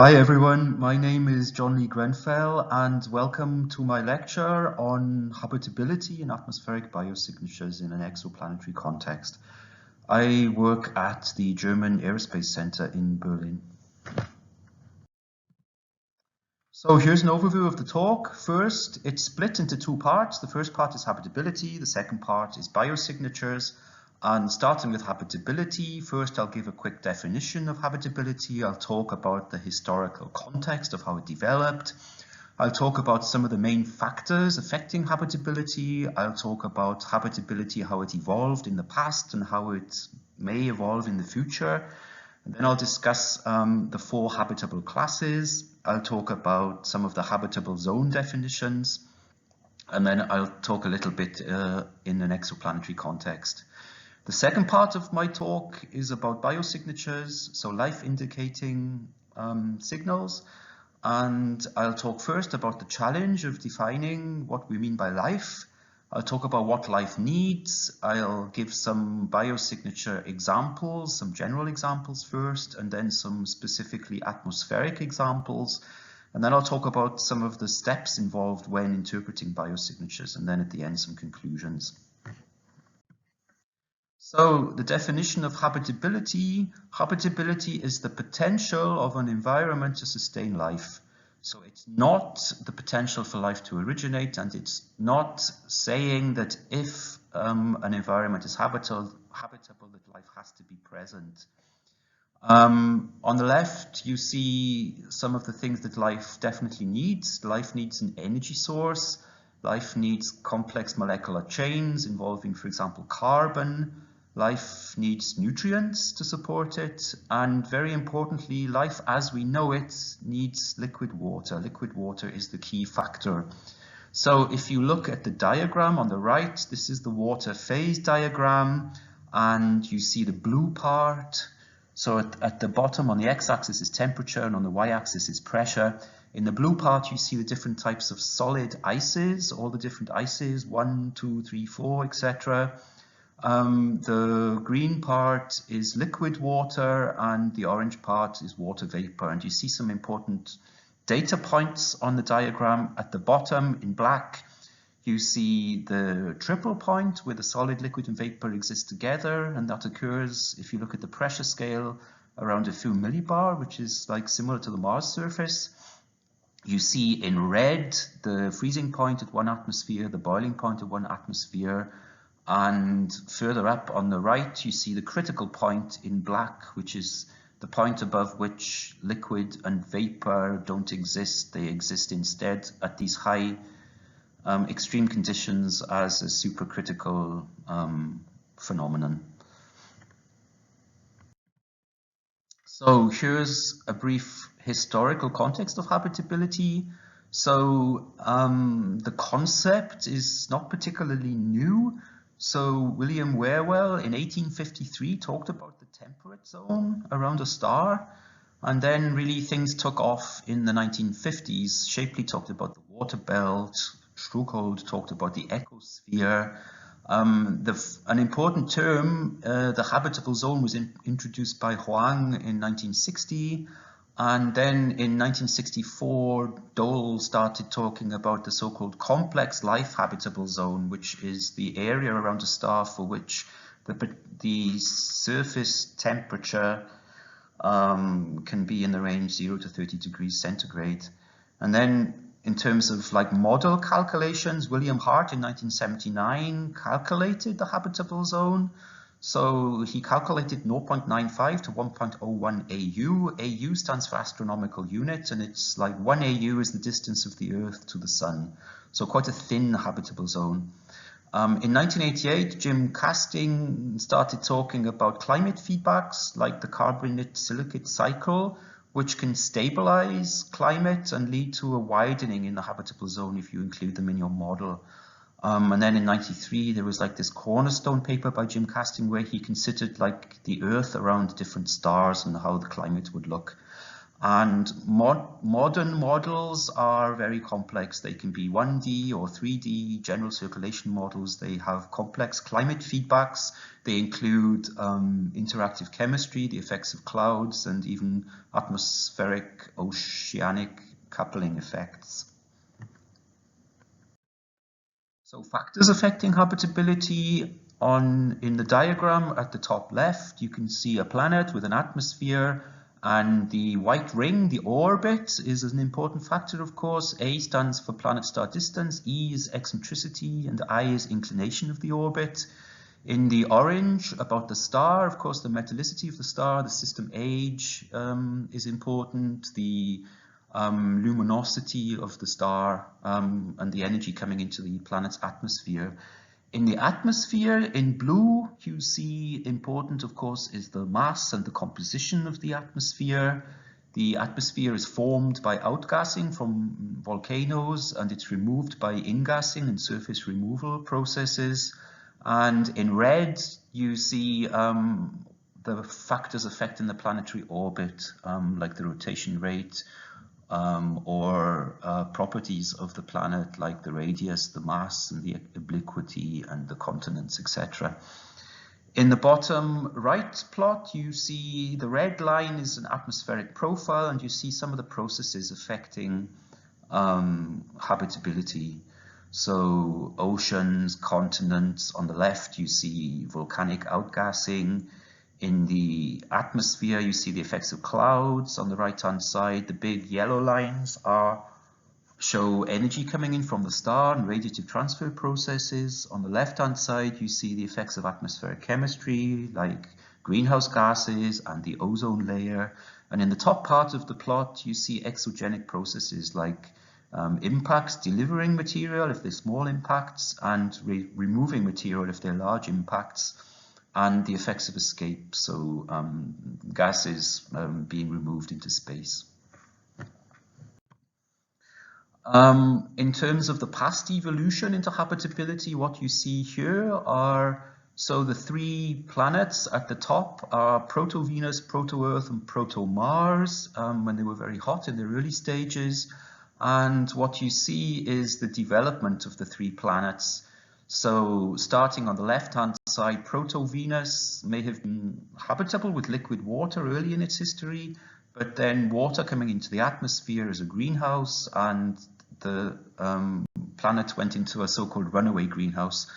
Hi everyone, my name is John Lee Grenfell and welcome to my lecture on habitability and atmospheric biosignatures in an exoplanetary context. I work at the German Aerospace Center in Berlin. So here's an overview of the talk. First, it's split into two parts. The first part is habitability, the second part is biosignatures. And starting with habitability, first I'll give a quick definition of habitability. I'll talk about the historical context of how it developed. I'll talk about some of the main factors affecting habitability. I'll talk about habitability, how it evolved in the past and how it may evolve in the future. And then I'll discuss the four habitable classes. I'll talk about some of the habitable zone definitions. And then I'll talk a little bit in an exoplanetary context. The second part of my talk is about biosignatures, so life indicating signals. And I'll talk first about the challenge of defining what we mean by life. I'll talk about what life needs. I'll give some biosignature examples, some general examples first, and then some specifically atmospheric examples. And then I'll talk about some of the steps involved when interpreting biosignatures, and then at the end some conclusions. So the definition of habitability is the potential of an environment to sustain life. So it's not the potential for life to originate, and it's not saying that if an environment is habitable, that life has to be present. On the left, you see some of the things that life definitely needs. Life needs an energy source. Life needs complex molecular chains involving, for example, carbon. Life needs nutrients to support it, and very importantly, life as we know it needs liquid water. Liquid water is the key factor. So if you look at the diagram on the right, this is the water phase diagram, and you see the blue part. So at the bottom on the x-axis is temperature, and on the y-axis is pressure. In the blue part, you see the different types of solid ices, all the different ices, 1, 2, 3, 4, etc. The green part is liquid water and the orange part is water vapor. And you see some important data points on the diagram. At the bottom in black, you see the triple point where the solid, liquid and vapor exist together. And that occurs, if you look at the pressure scale, around a few millibar, which is like similar to the Mars surface. You see in red the freezing point at 1 atmosphere, the boiling point at 1 atmosphere. And further up on the right, you see the critical point in black, which is the point above which liquid and vapor don't exist. They exist instead at these high extreme conditions as a supercritical phenomenon. So here's a brief historical context of habitability. So the concept is not particularly new. So William Whewell in 1853 talked about the temperate zone around a star, and then really things took off in the 1950s. Shapley talked about the water belt, Struckold talked about the ecosphere. An important term, the habitable zone, was introduced by Huang in 1960. And then in 1964, Dole started talking about the so-called complex life habitable zone, which is the area around a star for which the surface temperature can be in the range 0 to 30 degrees centigrade. And then in terms of like model calculations, William Hart in 1979 calculated the habitable zone. So he calculated 0.95 to 1.01 AU. AU stands for astronomical unit, and it's like 1 AU is the distance of the Earth to the Sun. So quite a thin habitable zone. In 1988, Jim Casting started talking about climate feedbacks like the carbonate-silicate cycle, which can stabilize climate and lead to a widening in the habitable zone if you include them in your model. And then in 93, there was like this cornerstone paper by Jim Casting where he considered like the Earth around different stars and how the climate would look. And modern models are very complex. They can be 1D or 3D general circulation models. They have complex climate feedbacks. They include interactive chemistry, the effects of clouds, and even atmospheric oceanic coupling effects. So factors affecting habitability, in the diagram at the top left, you can see a planet with an atmosphere, and the white ring, the orbit, is an important factor, of course. A stands for planet-star distance, E is eccentricity, and I is inclination of the orbit. In the orange, about the star, of course, the metallicity of the star, the system age is important, the luminosity of the star, and the energy coming into the planet's atmosphere. In the atmosphere, in blue, you see important, of course, is the mass and the composition of the atmosphere. The atmosphere is formed by outgassing from volcanoes, and it's removed by ingassing and surface removal processes. And in red, you see the factors affecting the planetary orbit, like the rotation rate, or properties of the planet, like the radius, the mass, and the obliquity, and the continents, etc. In the bottom right plot, you see the red line is an atmospheric profile, and you see some of the processes affecting habitability. So oceans, continents. On the left, you see volcanic outgassing. In the atmosphere, you see the effects of clouds. On the right-hand side, the big yellow lines show energy coming in from the star and radiative transfer processes. On the left-hand side, you see the effects of atmospheric chemistry, like greenhouse gases and the ozone layer. And in the top part of the plot, you see exogenic processes like impacts delivering material if they're small impacts, and removing material if they're large impacts, and the effects of escape, so gases being removed into space. In terms of the past evolution into habitability, what you see here are, so the three planets at the top are Proto-Venus, Proto-Earth, and Proto-Mars, when they were very hot in their early stages. And what you see is the development of the three planets. So starting on the left-hand side, Proto-Venus may have been habitable with liquid water early in its history, but then water coming into the atmosphere as a greenhouse, and the planet went into a so-called runaway greenhouse.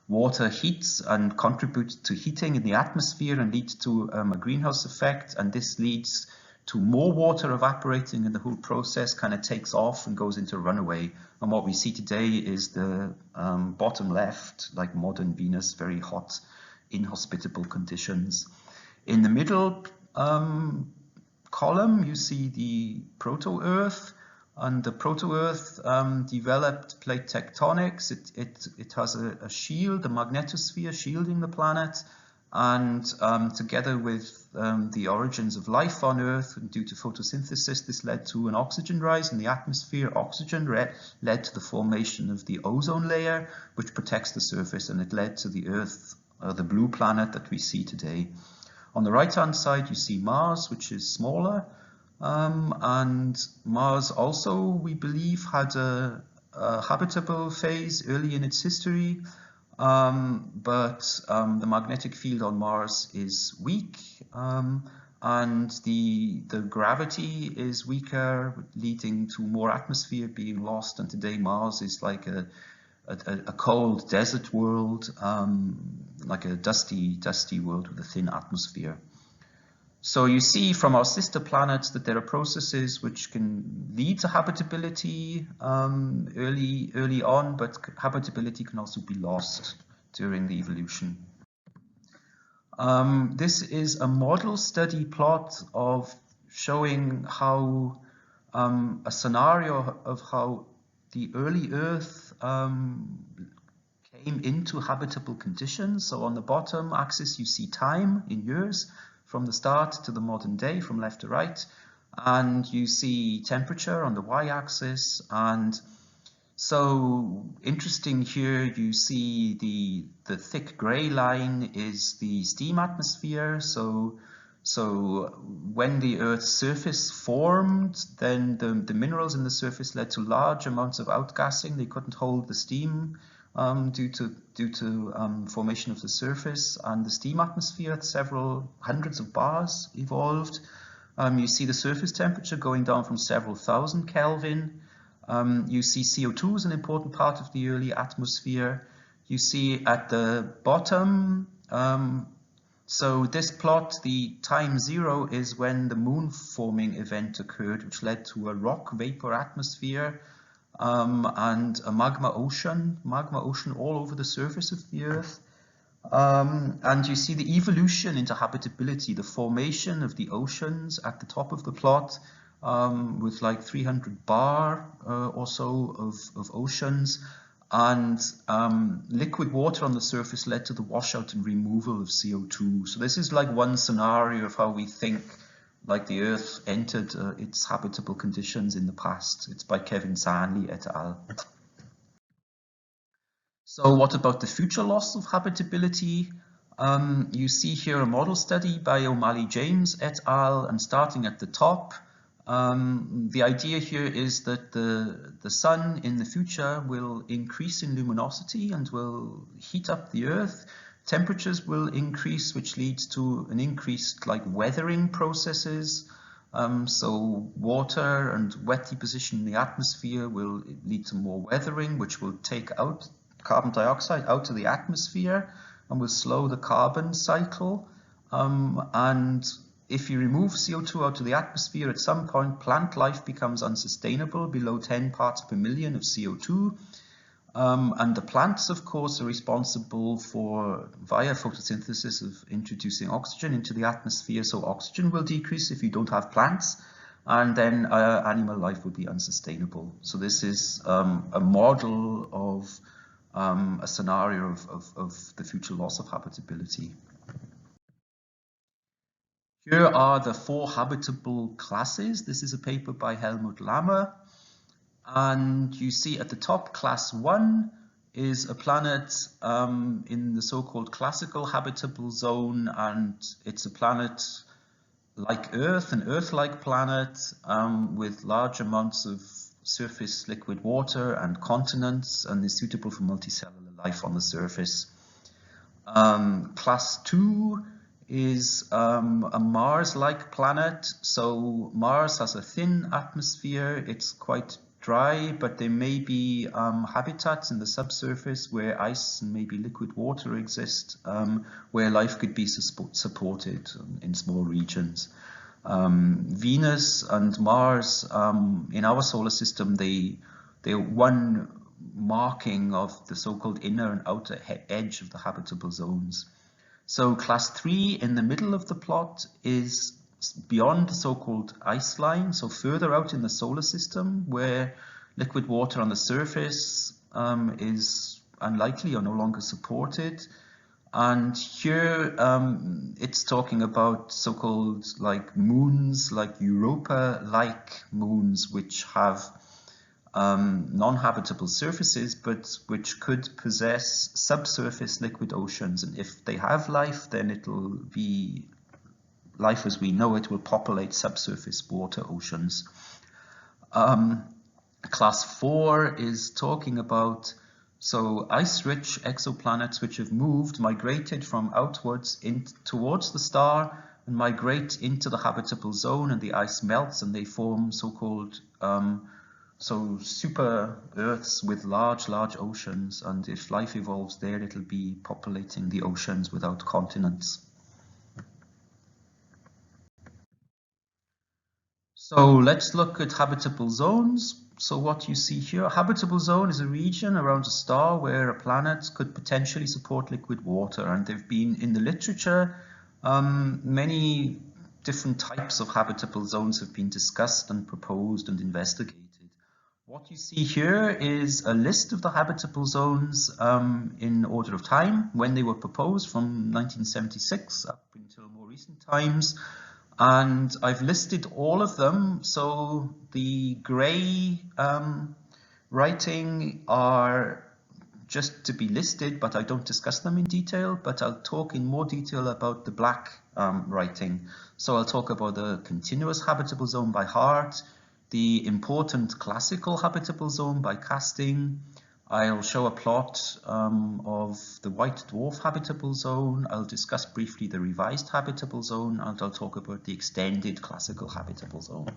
Water heats and contributes to heating in the atmosphere and leads to a greenhouse effect, and this leads to more water evaporating, and the whole process kind of takes off and goes into runaway. And what we see today is the bottom left, like modern Venus, very hot, inhospitable conditions. In the middle column, you see the Proto-Earth, and the Proto-Earth developed plate tectonics. It has a shield, a magnetosphere shielding the planet, and together with the origins of life on Earth, due to photosynthesis, this led to an oxygen rise in the atmosphere. Oxygen led to the formation of the ozone layer, which protects the surface, and it led to the Earth, the blue planet that we see today. On the right-hand side, you see Mars, which is smaller, and Mars also, we believe, had a habitable phase early in its history. But the magnetic field on Mars is weak, and the gravity is weaker, leading to more atmosphere being lost. And today Mars is like a cold desert world, like a dusty world with a thin atmosphere. So you see from our sister planets that there are processes which can lead to habitability early on, but habitability can also be lost during the evolution. This is a model study plot of showing how a scenario of how the early Earth came into habitable conditions. So on the bottom axis you see time in years, from the start to the modern day, from left to right, and you see temperature on the y-axis. And so interesting here, you see the thick gray line is the steam atmosphere. So when the Earth's surface formed, then the minerals in the surface led to large amounts of outgassing. They couldn't hold the steam due to formation of the surface and the steam atmosphere. Several hundreds of bars evolved. You see the surface temperature going down from several thousand Kelvin. You see CO2 is an important part of the early atmosphere. You see at the bottom, so this plot, the time zero is when the moon forming event occurred, which led to a rock vapor atmosphere and a magma ocean all over the surface of the Earth. And you see the evolution into habitability, the formation of the oceans at the top of the plot, with like 300 bar or so of oceans. And liquid water on the surface led to the washout and removal of CO2. So this is like one scenario of how we think like the Earth entered its habitable conditions in the past. It's by Kevin Sanley et al. So what about the future loss of habitability? You see here a model study by O'Malley James et al. And starting at the top, the idea here is that the sun in the future will increase in luminosity and will heat up the Earth. Temperatures will increase, which leads to an increased like weathering processes. So water and wet deposition in the atmosphere will lead to more weathering, which will take out carbon dioxide out of the atmosphere and will slow the carbon cycle. And if you remove CO2 out of the atmosphere, at some point plant life becomes unsustainable, below 10 parts per million of CO2. And the plants, of course, are responsible for, via photosynthesis, of introducing oxygen into the atmosphere. So oxygen will decrease if you don't have plants, and then animal life will be unsustainable. So this is a model of a scenario of the future loss of habitability. Here are the 4 habitable classes. This is a paper by Helmut Lammer. And you see at the top, class 1 is a planet in the so-called classical habitable zone, and it's a planet like Earth, an Earth-like planet with large amounts of surface liquid water and continents, and is suitable for multicellular life on the surface. Class 2 is a Mars-like planet. So Mars has a thin atmosphere. It's quite dry, but there may be habitats in the subsurface where ice and maybe liquid water exist, where life could be supported in small regions. Venus and Mars in our solar system, they're one marking of the so-called inner and outer edge of the habitable zones. So class 3 in the middle of the plot is beyond the so-called ice line, so further out in the solar system, where liquid water on the surface is unlikely or no longer supported. And here it's talking about so-called like moons, like Europa-like moons, which have non-habitable surfaces, but which could possess subsurface liquid oceans. And if they have life, then it'll be life as we know it will populate subsurface water oceans. Class 4 is talking about ice-rich exoplanets which have migrated from outwards towards the star and migrate into the habitable zone, and the ice melts and they form so-called super Earths with large oceans, and if life evolves there, it'll be populating the oceans without continents. So let's look at habitable zones. So what you see here, a habitable zone is a region around a star where a planet could potentially support liquid water. And there have been in the literature, many different types of habitable zones have been discussed and proposed and investigated. What you see here is a list of the habitable zones in order of time when they were proposed from 1976 up until more recent times. And I've listed all of them. So the gray writing are just to be listed, but I don't discuss them in detail, but I'll talk in more detail about the black writing. So I'll talk about the continuous habitable zone by Hart, the important classical habitable zone by Casting, I'll show a plot of the white dwarf habitable zone. I'll discuss briefly the revised habitable zone, and I'll talk about the extended classical habitable zone.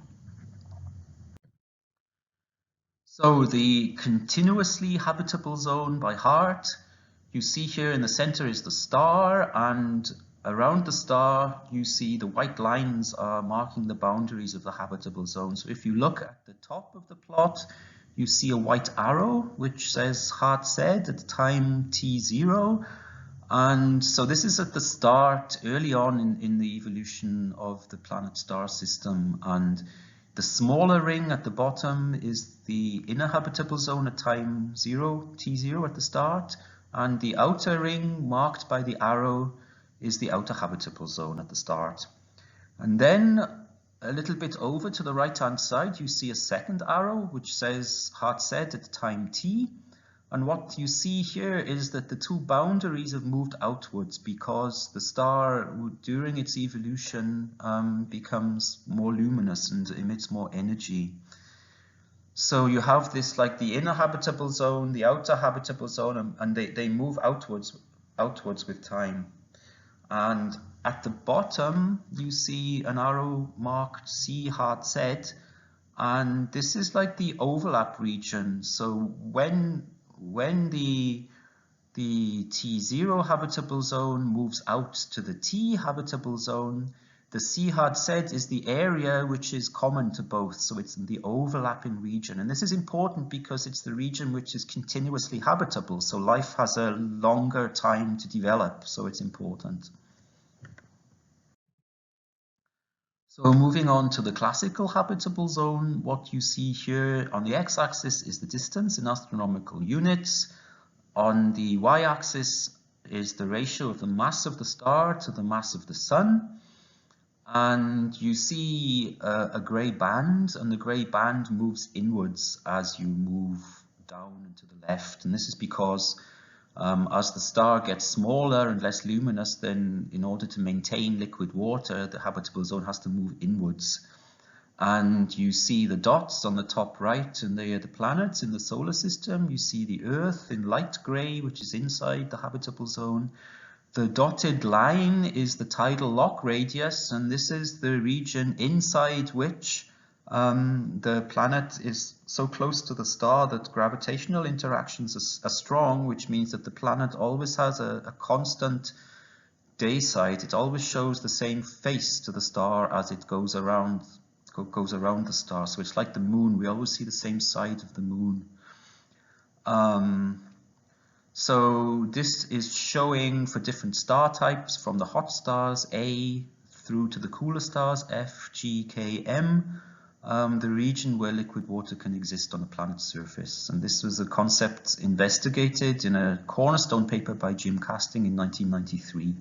So the continuously habitable zone by heart, you see here in the center is the star, and around the star you see the white lines are marking the boundaries of the habitable zone. So if you look at the top of the plot, you see a white arrow which says hard said at time t0, and so this is at the start, early on in the evolution of the planet-star system, and the smaller ring at the bottom is the inner habitable zone at time 0, t0 at the start, and the outer ring marked by the arrow is the outer habitable zone at the start. And then a little bit over to the right hand side you see a second arrow which says hard said at time t, and what you see here is that the two boundaries have moved outwards because the star during its evolution becomes more luminous and emits more energy. So you have this like the inner habitable zone, the outer habitable zone, and they move outwards with time. And at the bottom you see an arrow marked C hard said, and this is like the overlap region. So when the T0 habitable zone moves out to the T habitable zone, the C hard said is the area which is common to both, so it's in the overlapping region. And this is important because it's the region which is continuously habitable, so life has a longer time to develop, so it's important. So moving on to the classical habitable zone, what you see here on the x-axis is the distance in astronomical units. On the y-axis is the ratio of the mass of the star to the mass of the sun. And you see a grey band, and the grey band moves inwards as you move down and to the left. And this is because as the star gets smaller and less luminous, then in order to maintain liquid water, the habitable zone has to move inwards. And you see the dots on the top right, and they are the planets in the solar system. You see the Earth in light grey, which is inside the habitable zone. The dotted line is the tidal lock radius, and this is the region inside which the planet is so close to the star that gravitational interactions are strong, which means that the planet always has a constant day side. It always shows the same face to the star as it goes around the star. So it's like the moon. We always see the same side of the moon. So this is showing for different star types, from the hot stars A through to the cooler stars F, G, K, M, the region where liquid water can exist on a planet's surface. And this was a concept investigated in a cornerstone paper by Jim Casting in 1993.